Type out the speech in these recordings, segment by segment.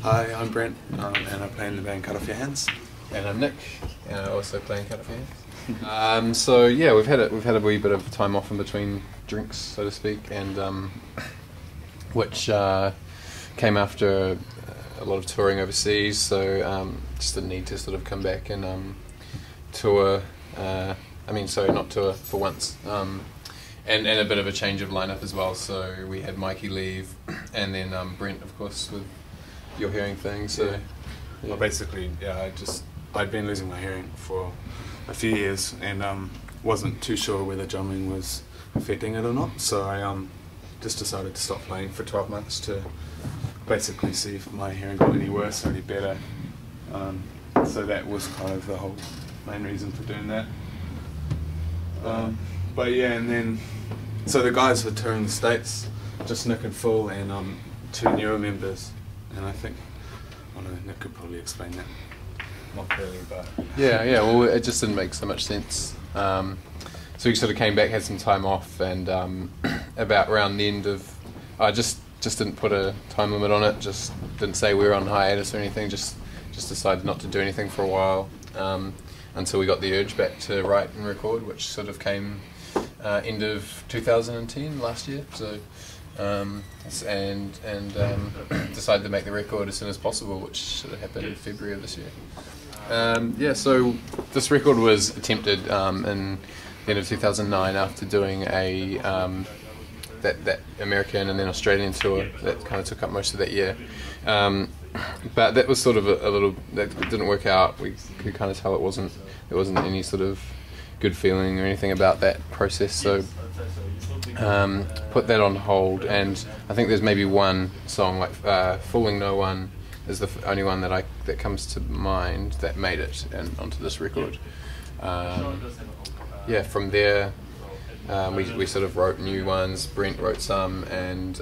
Hi, I'm Brent, and I play in the band Cut Off Your Hands. And I'm Nick, also playing Cut Off Your Hands. So yeah, we've had a wee bit of time off in between drinks, so to speak, and which came after a lot of touring overseas. So just the need to sort of come back and tour. Not tour for once. And a bit of a change of lineup as well. So we had Mikey leave, and then Brent, of course, with your hearing thing. So yeah. Well, basically, yeah, I'd been losing my hearing for a few years, and wasn't too sure whether drumming was affecting it or not. So I just decided to stop playing for 12 months to basically see if my hearing got any worse or any better. So that was kind of the whole main reason for doing that. But yeah, and then so the guys were touring the States, just Nick and Phil, and two newer members, and I think, I don't know, Nick could probably explain that. Not really, but yeah. Well, it just didn't make so much sense. So we sort of came back, had some time off, and about around the end of, I just didn't put a time limit on it. Just didn't say we were on hiatus or anything. Just decided not to do anything for a while until we got the urge back to write and record, which sort of came end of 2010, last year. So decided to make the record as soon as possible, which sort of happened in February of this year. So this record was attempted in the end of 2009 after doing a that American and then Australian tour that kind of took up most of that year. But that was sort of a little, that didn't work out. We could kind of tell there wasn't any sort of good feeling or anything about that process, so put that on hold. And I think there's maybe one song, like Fooling No One is the only one that comes to mind that made it and onto this record. From there we sort of wrote new ones. Brent wrote some, and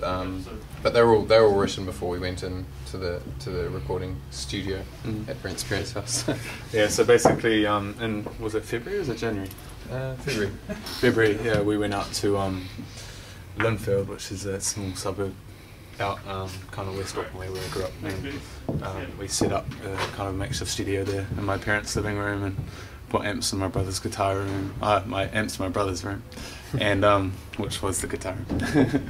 but they were all written before we went into the recording studio at Brent's parents' house. Yeah, so basically, was it February or was it January? February. February. Yeah, we went out to Linfield, which is a small suburb out kind of west Auckland where we grew up, and we set up a kind of makeshift studio there in my parents' living room and put amps in my brother's guitar room. My amps in my brother's room, and which was the guitar room.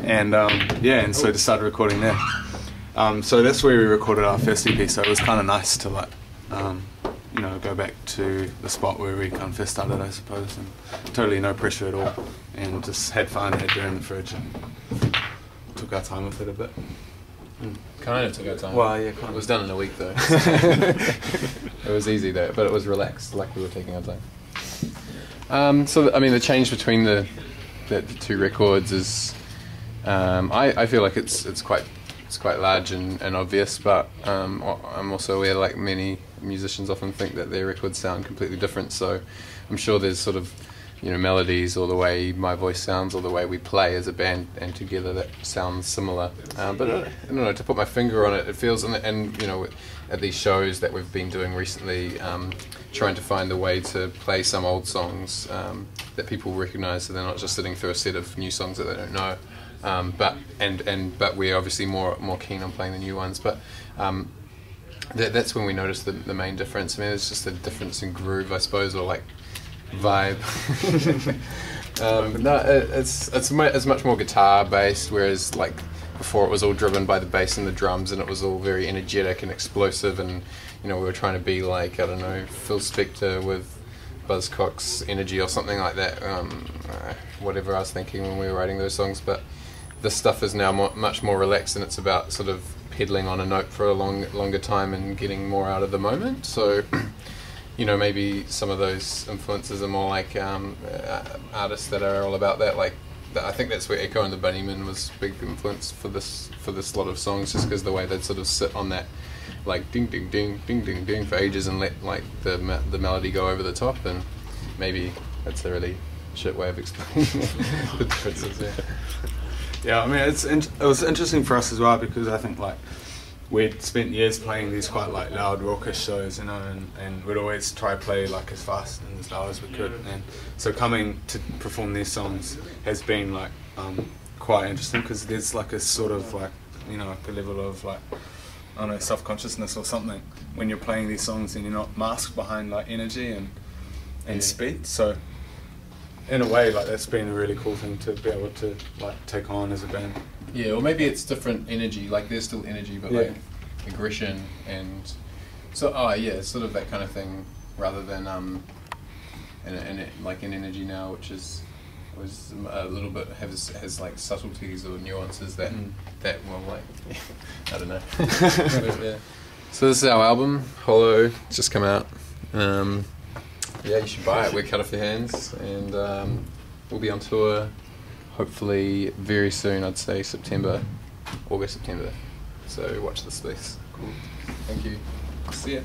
And so decided recording there. So that's where we recorded our first EP. So it was kind of nice to go back to the spot where we kind of first started, I suppose, and totally no pressure at all, and just had fun, had beer in the fridge, and took our time with it a bit. Kind of took our time. Well, yeah, kind of. It was done in a week though. It was easy though, but it was relaxed, like we were taking our time. The change between the two records is, I feel like it's quite large and obvious, but I'm also aware, like many musicians often think that their records sound completely different. So I'm sure there's sort of melodies or the way my voice sounds or the way we play as a band and together that sounds similar. But I don't know, to put my finger on it, it feels, and at these shows that we've been doing recently, trying to find a way to play some old songs that people recognise, so they're not just sitting through a set of new songs that they don't know. But we're obviously more keen on playing the new ones. But that's when we noticed the main difference. I mean, it's just a difference in groove, I suppose, or like vibe. It's much more guitar based, whereas like before it was all driven by the bass and the drums, and it was all very energetic and explosive, and we were trying to be like, I don't know, Phil Spector with Buzzcocks energy or something like that. Whatever I was thinking when we were writing those songs, but this stuff is now much more relaxed, and it's about sort of pedaling on a note for a longer time and getting more out of the moment. So maybe some of those influences are more like artists that are all about that. Like I think that's where Echo and the Bunnymen was a big influence for this lot of songs, just because the way they'd sort of sit on that like ding ding ding ding ding ding for ages and let like the melody go over the top, and maybe that's a really shit way of explaining the differences. Yeah, I mean it was interesting for us as well, because I think like we'd spent years playing these quite like loud raucous shows, and we'd always try to play like as fast and as loud as we could, and so coming to perform these songs has been like quite interesting, because there's like a sort of like like a level of like I don't know, self-consciousness or something when you're playing these songs and you're not masked behind like energy and speed. So in a way, like that's been a really cool thing to be able to like take on as a band. Yeah, or maybe it's different energy. Like there's still energy, but like aggression and so it's sort of that kind of thing rather than like an energy now, which was a little bit has like subtleties or nuances that well, like I don't know. Yeah. So this is our album, Hollow. It's just come out. Yeah, you should buy it. We're Cut Off Your Hands, and we'll be on tour hopefully very soon. I'd say August, September. So watch this space. Cool. Thank you. See ya.